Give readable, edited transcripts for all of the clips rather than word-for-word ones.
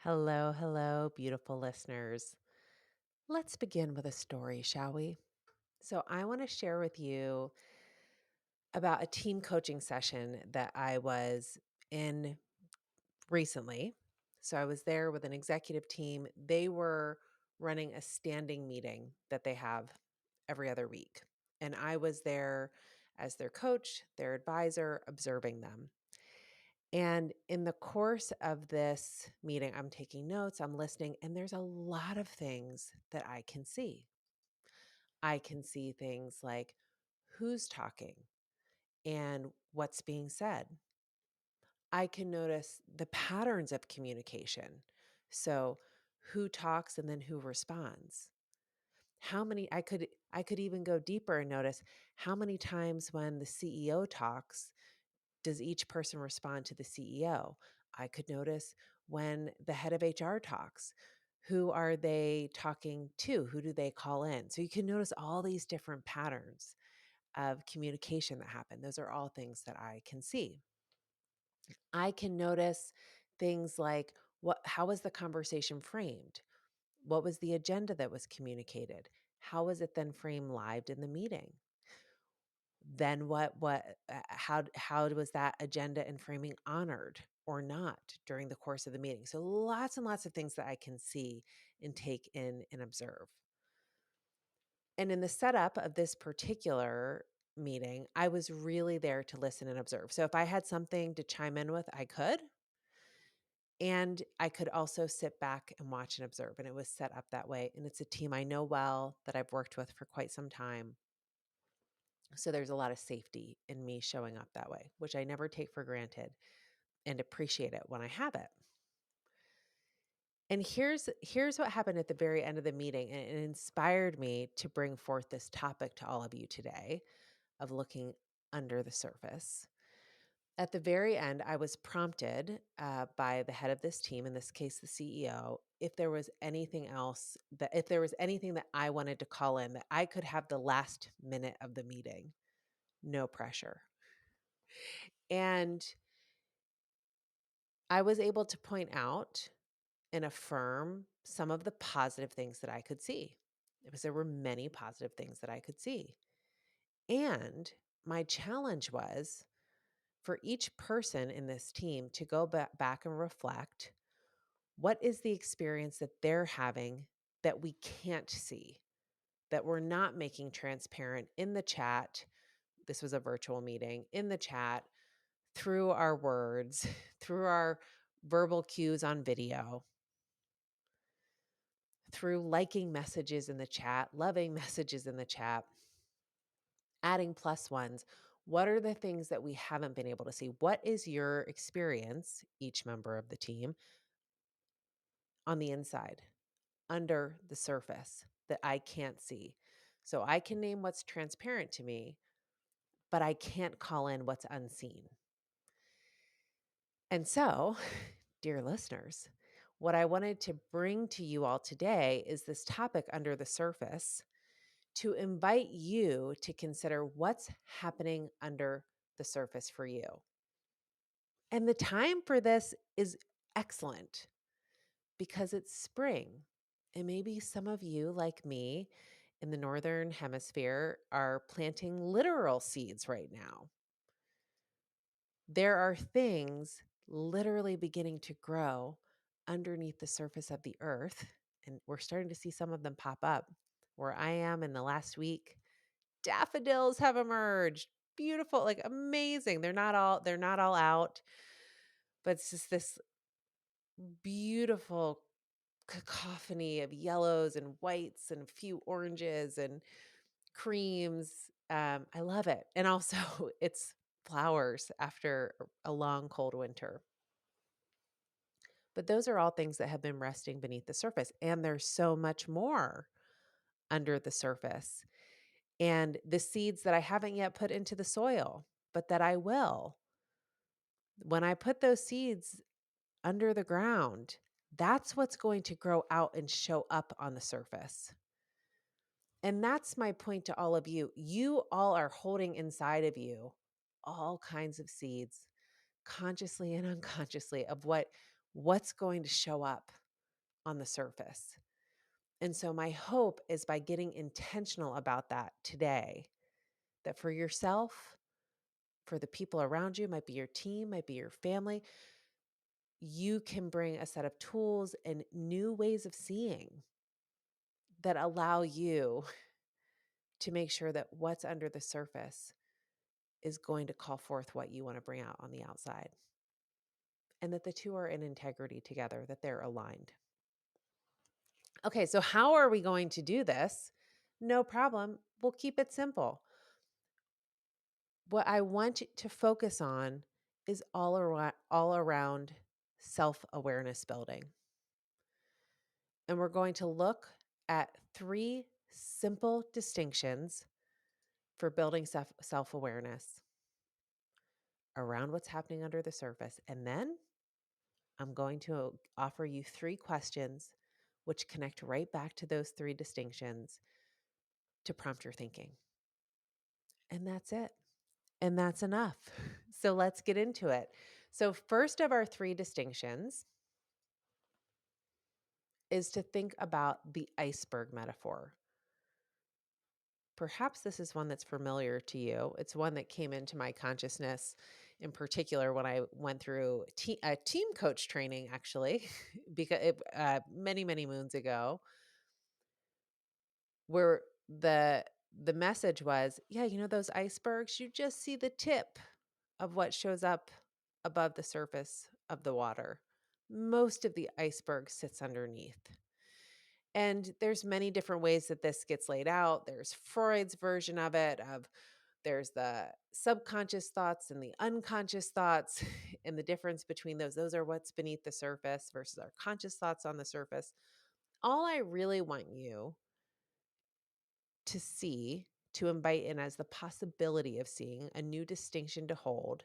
Hello, hello, beautiful listeners. Let's begin with a story, shall we? So, I want to share with you about a team coaching session that I was in recently. So, I was there with an executive team. They were running a standing meeting that they have every other week. And I was there as their coach, their advisor, observing them. And in the course of this meeting, I'm taking notes, I'm listening, and there's a lot of things that I can see. I can see things like who's talking and what's being said. I can notice the patterns of communication. So, who talks and then who responds. How many I could even go deeper and notice how many times when the CEO talks does each person respond to the CEO? I could notice when the head of HR talks, who are they talking to? Who do they call in? So you can notice all these different patterns of communication that happen. Those are all things that I can see. I can notice things like how was the conversation framed? What was the agenda that was communicated? How was it then framed live in the meeting? Then how was that agenda and framing honored or not during the course of the meeting? So lots and lots of things that I can see and take in and observe. And in the setup of this particular meeting, I was really there to listen and observe. So if I had something to chime in with, I could. And I could also sit back and watch and observe. And it was set up that way. And it's a team I know well that I've worked with for quite some time. So there's a lot of safety in me showing up that way, which I never take for granted and appreciate it when I have it. And here's what happened at the very end of the meeting, and it inspired me to bring forth this topic to all of you today of looking under the surface. At the very end, I was prompted by the head of this team, in this case, the CEO, if there was anything else if there was anything that I wanted to call in that I could have the last minute of the meeting, no pressure. And I was able to point out and affirm some of the positive things that I could see because there were many positive things that I could see. And my challenge was for each person in this team to go back and reflect what is the experience that they're having that we can't see, that we're not making transparent in the chat. This was a virtual meeting in the chat through our words, through our verbal cues on video, through liking messages in the chat, loving messages in the chat, adding plus ones. What are the things that we haven't been able to see? What is your experience, each member of the team, on the inside, under the surface that I can't see? So I can name what's transparent to me, but I can't call in what's unseen. And so, dear listeners, what I wanted to bring to you all today is this topic under the surface to invite you to consider what's happening under the surface for you. And the time for this is excellent because it's spring. And maybe some of you, like me, in the Northern Hemisphere, are planting literal seeds right now. There are things literally beginning to grow underneath the surface of the earth. And we're starting to see some of them pop up. Where I am in the last week, daffodils have emerged. Beautiful, like amazing. They're not all out, but it's just this beautiful cacophony of yellows and whites and a few oranges and creams. I love it. And also it's flowers after a long cold winter. But those are all things that have been resting beneath the surface. And there's so much more under the surface. And the seeds that I haven't yet put into the soil, but that I will. When I put those seeds under the ground, that's what's going to grow out and show up on the surface. And that's my point to all of you. You all are holding inside of you all kinds of seeds, consciously and unconsciously, of what what's going to show up on the surface. And so my hope is by getting intentional about that today, that for yourself, for the people around you, might be your team, might be your family, you can bring a set of tools and new ways of seeing that allow you to make sure that what's under the surface is going to call forth what you want to bring out on the outside. And that the two are in integrity together, that they're aligned. Okay, so how are we going to do this? No problem. We'll keep it simple. What I want you to focus on is all around self-awareness building. And we're going to look at 3 simple distinctions for building self-awareness around what's happening under the surface. And then I'm going to offer you 3 questions which connect right back to those 3 distinctions to prompt your thinking. And that's it. And that's enough. So let's get into it. So, first of our 3 distinctions is to think about the iceberg metaphor. Perhaps this is one that's familiar to you. It's one that came into my consciousness in particular when I went through a team coach training, actually, because many, many moons ago, where the message was, yeah, those icebergs, you just see the tip of what shows up above the surface of the water. Most of the iceberg sits underneath. And there's many different ways that this gets laid out. There's Freud's version of it, there's the subconscious thoughts and the unconscious thoughts and the difference between those. Those are what's beneath the surface versus our conscious thoughts on the surface. All I really want you to see, to invite in as the possibility of seeing a new distinction to hold,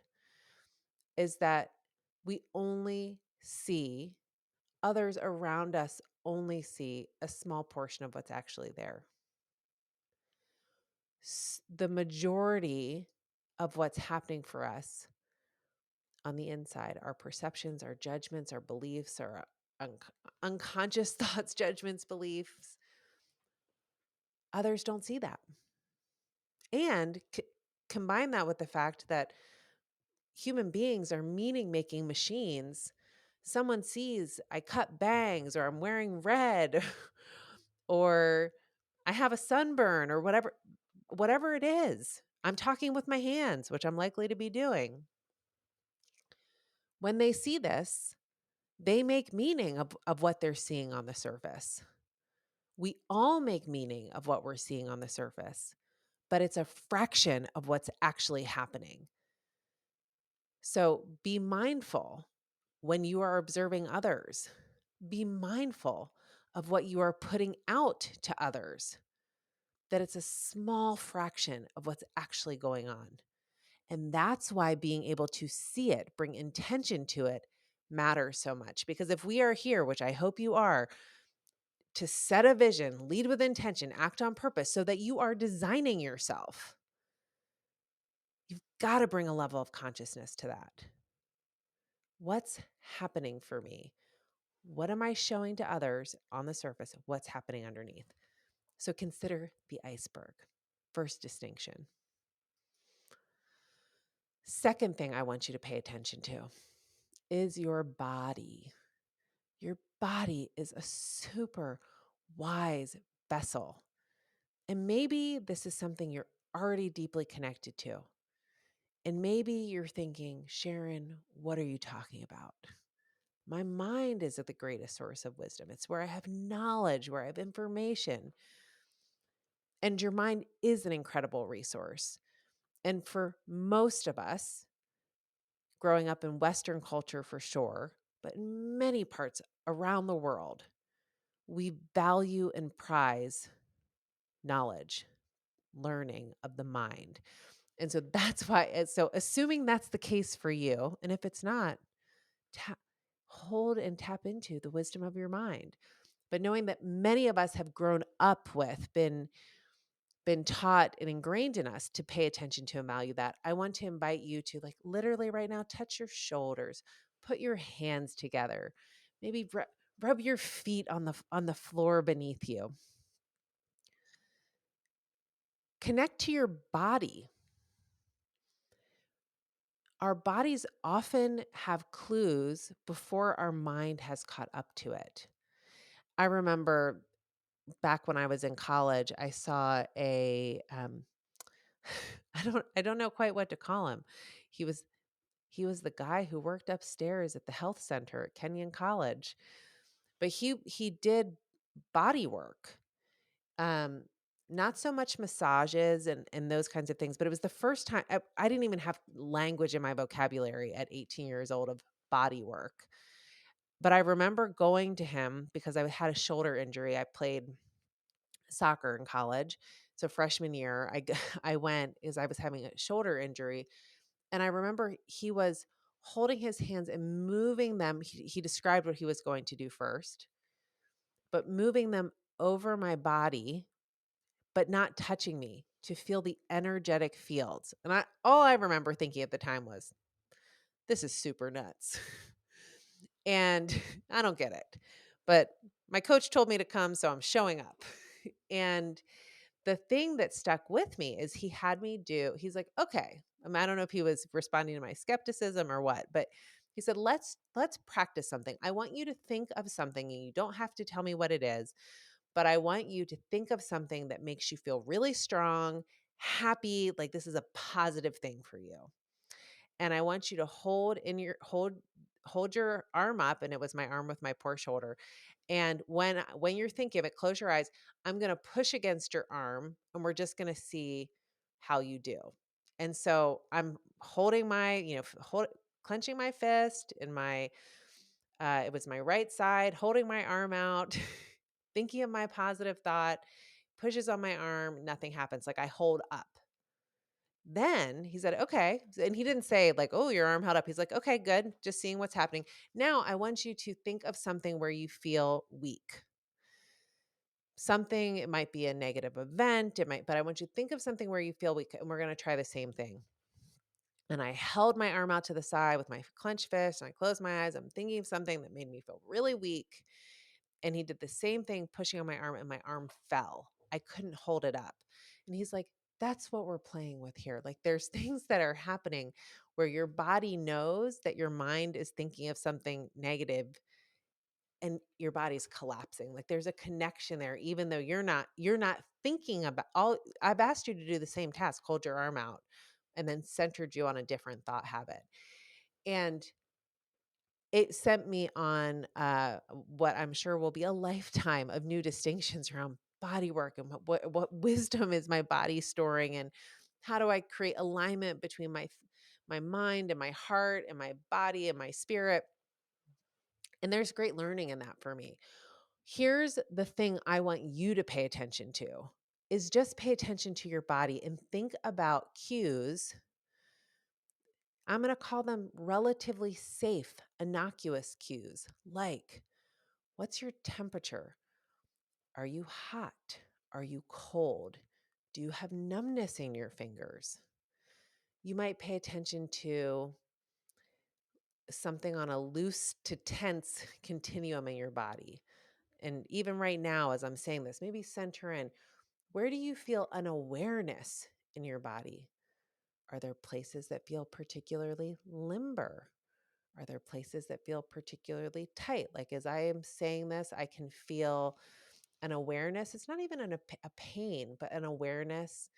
is that we only see, others around us only see a small portion of what's actually there. The majority of what's happening for us on the inside, our perceptions, our judgments, our beliefs, our unconscious thoughts, judgments, beliefs, others don't see that. And combine that with the fact that human beings are meaning-making machines. Someone sees I cut bangs, or I'm wearing red, or I have a sunburn, or whatever it is. I'm talking with my hands, which I'm likely to be doing. When they see this, they make meaning of what they're seeing on the surface. We all make meaning of what we're seeing on the surface, but it's a fraction of what's actually happening. So be mindful when you are observing others. Be mindful of what you are putting out to others, that it's a small fraction of what's actually going on. And that's why being able to see it, bring intention to it, matters so much. Because if we are here, which I hope you are, to set a vision, lead with intention, act on purpose so that you are designing yourself, you've got to bring a level of consciousness to that. What's happening for me? What am I showing to others on the surface? What's happening underneath? So consider the iceberg. First distinction. Second thing I want you to pay attention to is your body. Your body is a super wise vessel. And maybe this is something you're already deeply connected to. And maybe you're thinking, Sharon, what are you talking about? My mind is the greatest source of wisdom. It's where I have knowledge, where I have information. And your mind is an incredible resource. And for most of us, growing up in Western culture for sure, but in many parts around the world, we value and prize knowledge, learning of the mind. And so that's why, so assuming that's the case for you, and if it's not, hold and tap into the wisdom of your mind. But knowing that many of us have grown up with, been taught and ingrained in us to pay attention to and value that, I want to invite you to, like, literally right now, touch your shoulders, put your hands together. Maybe rub your feet on the floor beneath you. Connect to your body. Our bodies often have clues before our mind has caught up to it. I remember back when I was in college, I saw I don't know quite what to call him. He was he was the guy who worked upstairs at the health center at Kenyon College, but he did body work. Um, Not so much massages and those kinds of things, but it was the first time I didn't even have language in my vocabulary at 18 years old of body work. But I remember going to him because I had a shoulder injury. I played soccer in college. So freshman year, I went as I was having a shoulder injury, and I remember he was holding his hands and moving them. He described what he was going to do first, but moving them over my body, but not touching me to feel the energetic fields. And all I remember thinking at the time was, this is super nuts. And I don't get it. But my coach told me to come, so I'm showing up. And the thing that stuck with me is he's like, okay. I don't know if he was responding to my skepticism or what, but he said, let's practice something. I want you to think of something, and you don't have to tell me what it is, but I want you to think of something that makes you feel really strong, happy, like this is a positive thing for you. And I want you to hold your arm up, and it was my arm with my poor shoulder. And when you're thinking of it, close your eyes. I'm going to push against your arm, and we're just going to see how you do. And so I'm holding clenching my fist in my it was my right side, holding my arm out, thinking of my positive thought, pushes on my arm, nothing happens. Like I hold up. Then he said, okay. And he didn't say, like, oh, your arm held up. He's like, okay, good. Just seeing what's happening. Now I want you to think of something where you feel weak. Something, it might be a negative event. But I want you to think of something where you feel weak. And we're going to try the same thing. And I held my arm out to the side with my clenched fist, and I closed my eyes. I'm thinking of something that made me feel really weak. And he did the same thing, pushing on my arm, and my arm fell. I couldn't hold it up. And he's like, that's what we're playing with here. Like there's things that are happening where your body knows that your mind is thinking of something negative, and your body's collapsing. Like there's a connection there, even though you're not thinking about all. I've asked you to do the same task, hold your arm out, and then centered you on a different thought habit. And it sent me on what I'm sure will be a lifetime of new distinctions around body work, and what wisdom is my body storing, and how do I create alignment between my mind and my heart and my body and my spirit. And there's great learning in that for me. Here's the thing I want you to pay attention to is just pay attention to your body and think about cues. I'm going to call them relatively safe, innocuous cues, like what's your temperature? Are you hot? Are you cold? Do you have numbness in your fingers? You might pay attention to something on a loose to tense continuum in your body. And even right now, as I'm saying this, maybe center in, where do you feel an awareness in your body? Are there places that feel particularly limber? Are there places that feel particularly tight? Like as I am saying this, I can feel an awareness. It's not even a pain, but an awareness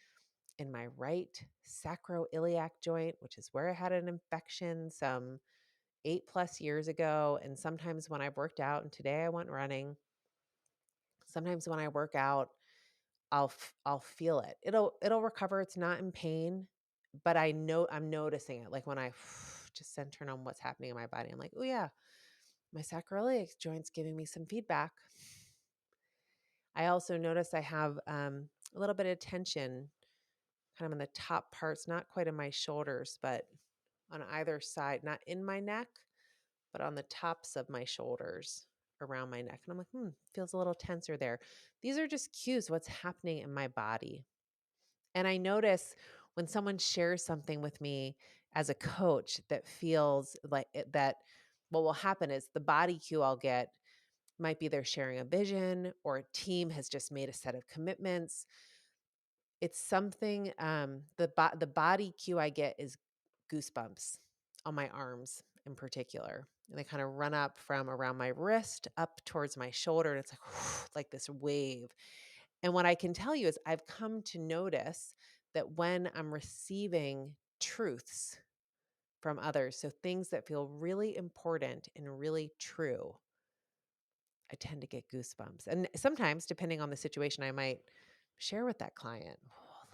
in my right sacroiliac joint, which is where I had an infection some 8+ years ago. And sometimes when I've worked out, and today I went running, sometimes when I work out, I'll feel it. It'll recover. It's not in pain, but I know I'm noticing it. Like when I just center on what's happening in my body, I'm like, oh yeah, my sacroiliac joint's giving me some feedback. I also notice I have a little bit of tension kind of in the top parts, not quite in my shoulders, but on either side, not in my neck, but on the tops of my shoulders around my neck. And I'm like, feels a little tenser there. These are just cues, what's happening in my body. And I notice when someone shares something with me as a coach that feels like that what will happen is the body cue I'll get might be they're sharing a vision or a team has just made a set of commitments. It's something, the body cue I get is goosebumps on my arms in particular, and they kinda run up from around my wrist up towards my shoulder, and it's like like this wave. And what I can tell you is I've come to notice that when I'm receiving truths from others, so things that feel really important and really true, I tend to get goosebumps. And sometimes, depending on the situation, I might share with that client,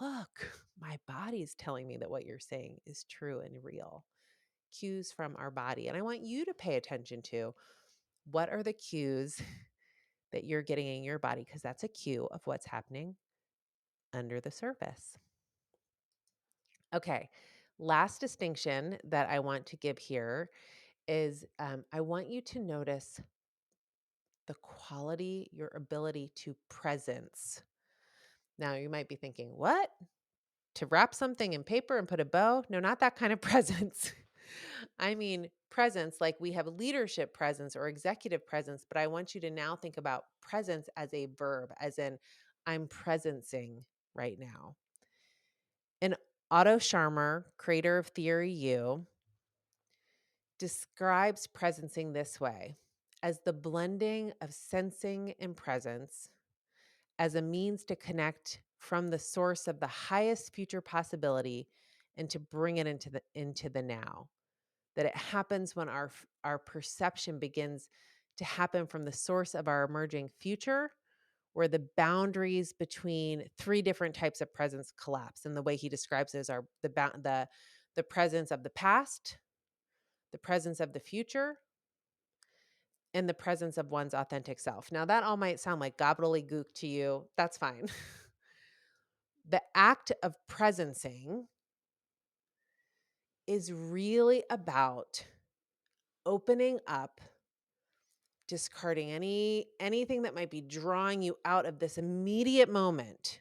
look, my body's telling me that what you're saying is true and real. Cues from our body. And I want you to pay attention to what are the cues that you're getting in your body, because that's a cue of what's happening under the surface. Okay. Last distinction that I want to give here is I want you to notice the quality, your ability to presence. Now, you might be thinking, what? To wrap something in paper and put a bow? No, not that kind of presence. I mean, presence, like we have leadership presence or executive presence, but I want you to now think about presence as a verb, as in, I'm presencing right now. And Otto Scharmer, creator of Theory U, describes presencing this way as the blending of sensing and presence as a means to connect from the source of the highest future possibility and to bring it into the now. That it happens when our perception begins to happen from the source of our emerging future, where the boundaries between three different types of presence collapse. And the way he describes it is the presence of the past, the presence of the future, and the presence of one's authentic self. Now, that all might sound like gobbledygook to you. That's fine. The act of presencing is really about opening up, discarding anything that might be drawing you out of this immediate moment.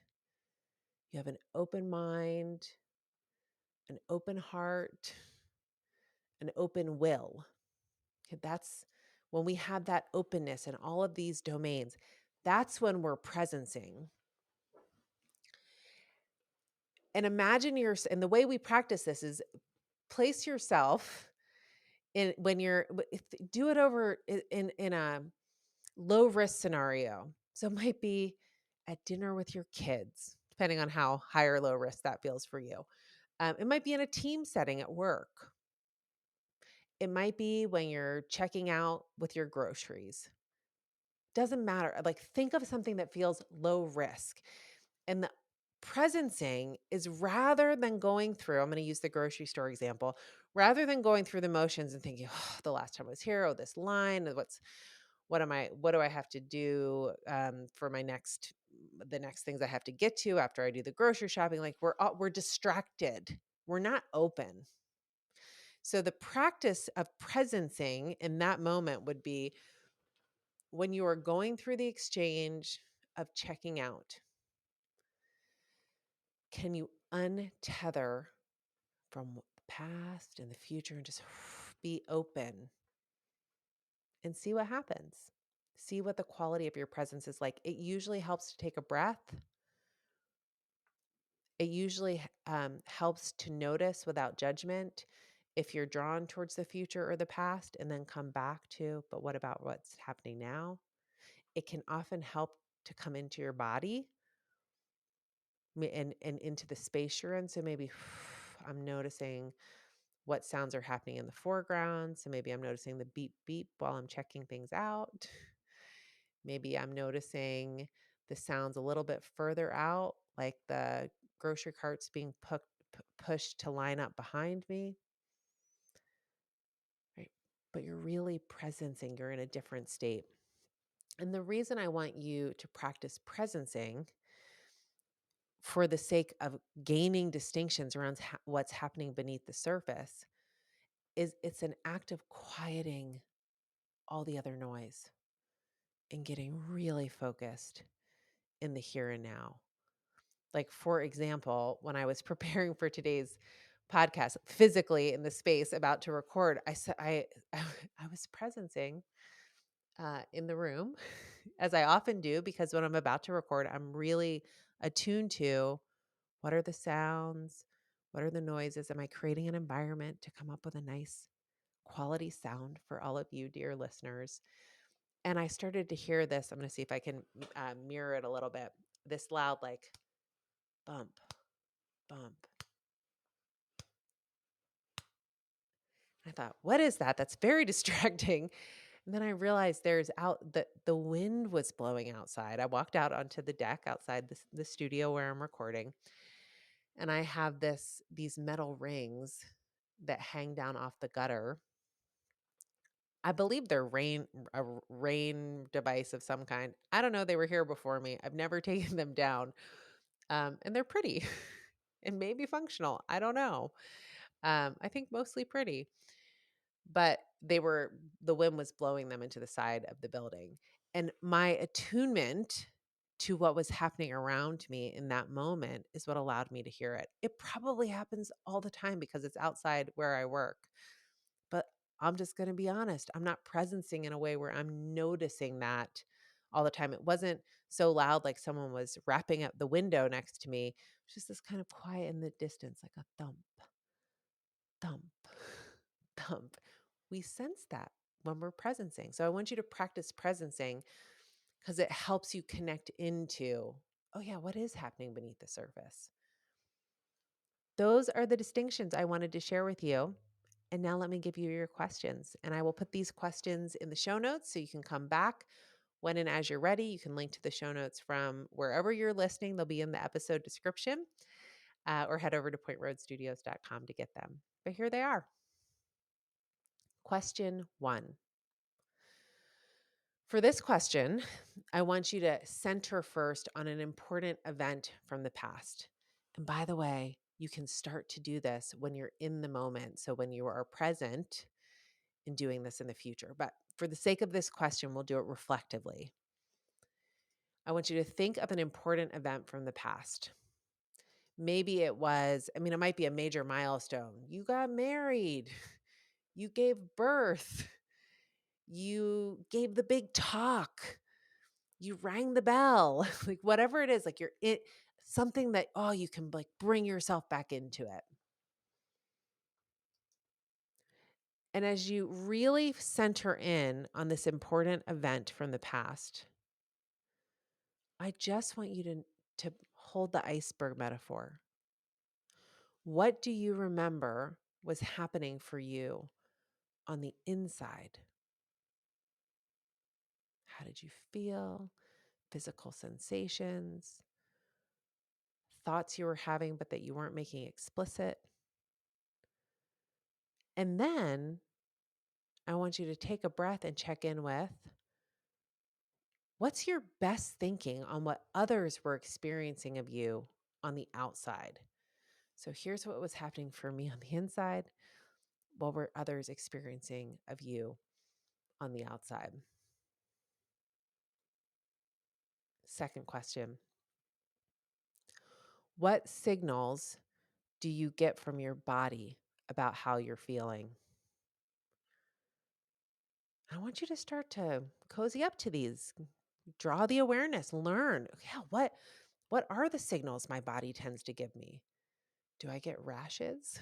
You have an open mind, an open heart, an open will. Okay, that's when we have that openness in all of these domains, that's when we're presencing. And imagine and the way we practice this is place yourself in when do it over in a low risk scenario. So it might be at dinner with your kids, depending on how high or low risk that feels for you. It might be in a team setting at work. It might be when you're checking out with your groceries. Doesn't matter. Like, think of something that feels low risk. And the presencing is rather than going through, I'm going to use the grocery store example, rather than going through the motions and thinking, oh, the last time I was here, oh, this line, what do I have to do for the next things I have to get to after I do the grocery shopping? Like we're distracted. We're not open. So the practice of presencing in that moment would be when you are going through the exchange of checking out, can you untether from the past and the future and just be open and see what happens? See what the quality of your presence is like. It usually helps to take a breath. It usually helps to notice without judgment if you're drawn towards the future or the past and then come back to, but what about what's happening now? It can often help to come into your body and into the space you're in. So maybe I'm noticing what sounds are happening in the foreground. So maybe I'm noticing the beep beep while I'm checking things out. Maybe I'm noticing the sounds a little bit further out, like the grocery carts being pushed to line up behind me. Right. But you're really presencing, you're in a different state. And the reason I want you to practice presencing for the sake of gaining distinctions around what's happening beneath the surface is it's an act of quieting all the other noise and getting really focused in the here and now. Like, for example, when I was preparing for today's podcast physically in the space about to record, I was presencing in the room, as I often do, because when I'm about to record, I'm really attuned to what are the sounds, what are the noises, am I creating an environment to come up with a nice quality sound for all of you, dear listeners. And I started to hear this. I'm going to see if I can mirror it a little bit. This loud, like bump, bump. I thought, what is that? That's very distracting. And then I realized the wind was blowing outside. I walked out onto the deck outside the studio where I'm recording, and I have these metal rings that hang down off the gutter. I believe they're rain device of some kind. I don't know. They were here before me. I've never taken them down, and they're pretty and maybe functional. I don't know. I think mostly pretty. But the wind was blowing them into the side of the building. And my attunement to what was happening around me in that moment is what allowed me to hear it. It probably happens all the time because it's outside where I work. But I'm just going to be honest, I'm not presencing in a way where I'm noticing that all the time. It wasn't so loud like someone was wrapping up the window next to me. It was just this kind of quiet in the distance, like a thump, thump, thump. We sense that when we're presencing. So I want you to practice presencing because it helps you connect into, oh, yeah, what is happening beneath the surface? Those are the distinctions I wanted to share with you. And now let me give you your questions. And I will put these questions in the show notes so you can come back when and as you're ready. You can link to the show notes from wherever you're listening. They'll be in the episode description or head over to pointroadstudios.com to get them. But here they are. Question 1. For this question, I want you to center first on an important event from the past. And by the way, you can start to do this when you're in the moment. So when you are present in doing this in the future. But for the sake of this question, we'll do it reflectively. I want you to think of an important event from the past. Maybe it might be a major milestone. You got married, you gave birth, you gave the big talk, you rang the bell, like whatever it is, like something that, you can like bring yourself back into it. And as you really center in on this important event from the past, I just want you to hold the iceberg metaphor. What do you remember was happening for you on the inside? How did you feel? Physical sensations, thoughts you were having, but that you weren't making explicit. And then I want you to take a breath and check in with what's your best thinking on what others were experiencing of you on the outside. So here's what was happening for me on the inside. What were others experiencing of you on the outside? Second question. What signals do you get from your body about how you're feeling? I want you to start to cozy up to these. Draw the awareness, learn. Yeah, what are the signals my body tends to give me? Do I get rashes?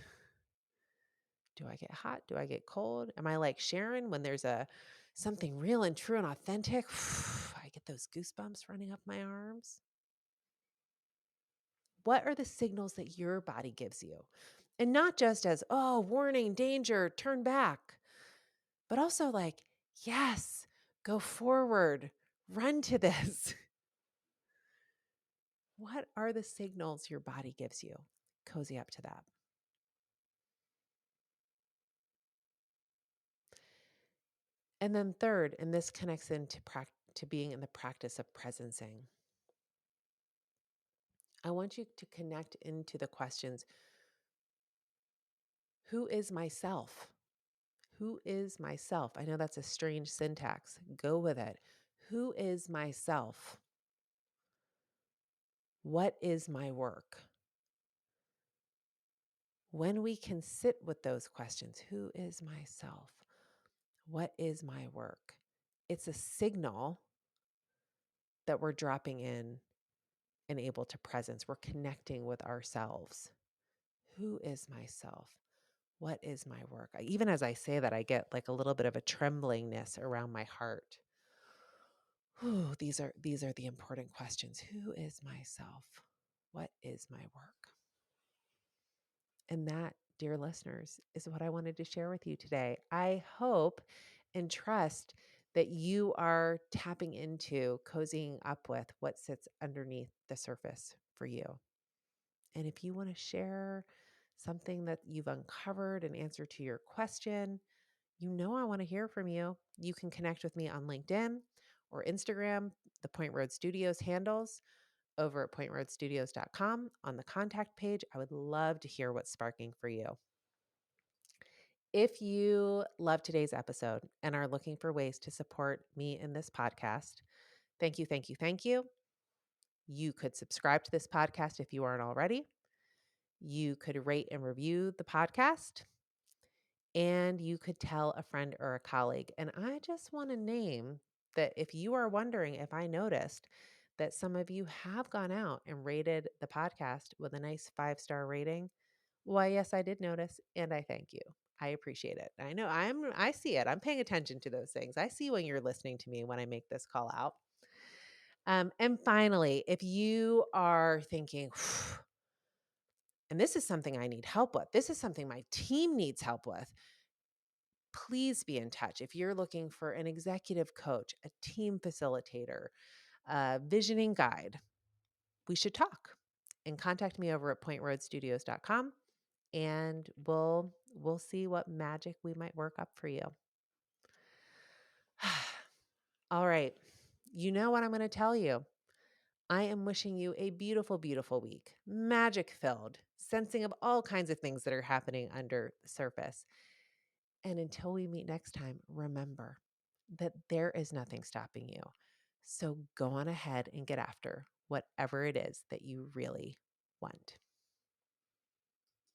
Do I get hot? Do I get cold? Am I like Sharon when there's something real and true and authentic? I get those goosebumps running up my arms. What are the signals that your body gives you? And not just as, oh, warning, danger, turn back, but also like, yes, go forward, run to this. What are the signals your body gives you? Cozy up to that. And then third, and this connects into to being in the practice of presencing. I want you to connect into the questions, who is myself? Who is myself? I know that's a strange syntax. Go with it. Who is myself? What is my work? When we can sit with those questions, who is myself? What is my work? It's a signal that we're dropping in and able to presence. We're connecting with ourselves. Who is myself? What is my work? Even as I say that, I get like a little bit of a tremblingness around my heart. Whew, these are the important questions. Who is myself? What is my work? And that, dear listeners, is what I wanted to share with you today. I hope and trust that you are tapping into, cozying up with what sits underneath the surface for you. And if you want to share something that you've uncovered, an answer to your question, I want to hear from you. You can connect with me on LinkedIn or Instagram, the Point Road Studios handles over at pointroadstudios.com on the contact page. I would love to hear what's sparking for you. If you love today's episode and are looking for ways to support me in this podcast, thank you, thank you, thank you. You could subscribe to this podcast if you aren't already. You could rate and review the podcast, and you could tell a friend or a colleague. And I just want to name that if you are wondering if I noticed that some of you have gone out and rated the podcast with a nice 5-star rating, why, yes, I did notice, and I thank you. I appreciate it. I know I see it. I'm paying attention to those things. I see when you're listening to me when I make this call out. And finally, if you are thinking, and this is something I need help with, this is something my team needs help with, please be in touch. If you're looking for an executive coach, a team facilitator, a visioning guide, we should talk. And contact me over at pointroadstudios.com, and we'll see what magic we might work up for you. All right. You know what I'm going to tell you. I am wishing you a beautiful, beautiful week, magic filled, sensing of all kinds of things that are happening under the surface. And until we meet next time, remember that there is nothing stopping you. So go on ahead and get after whatever it is that you really want.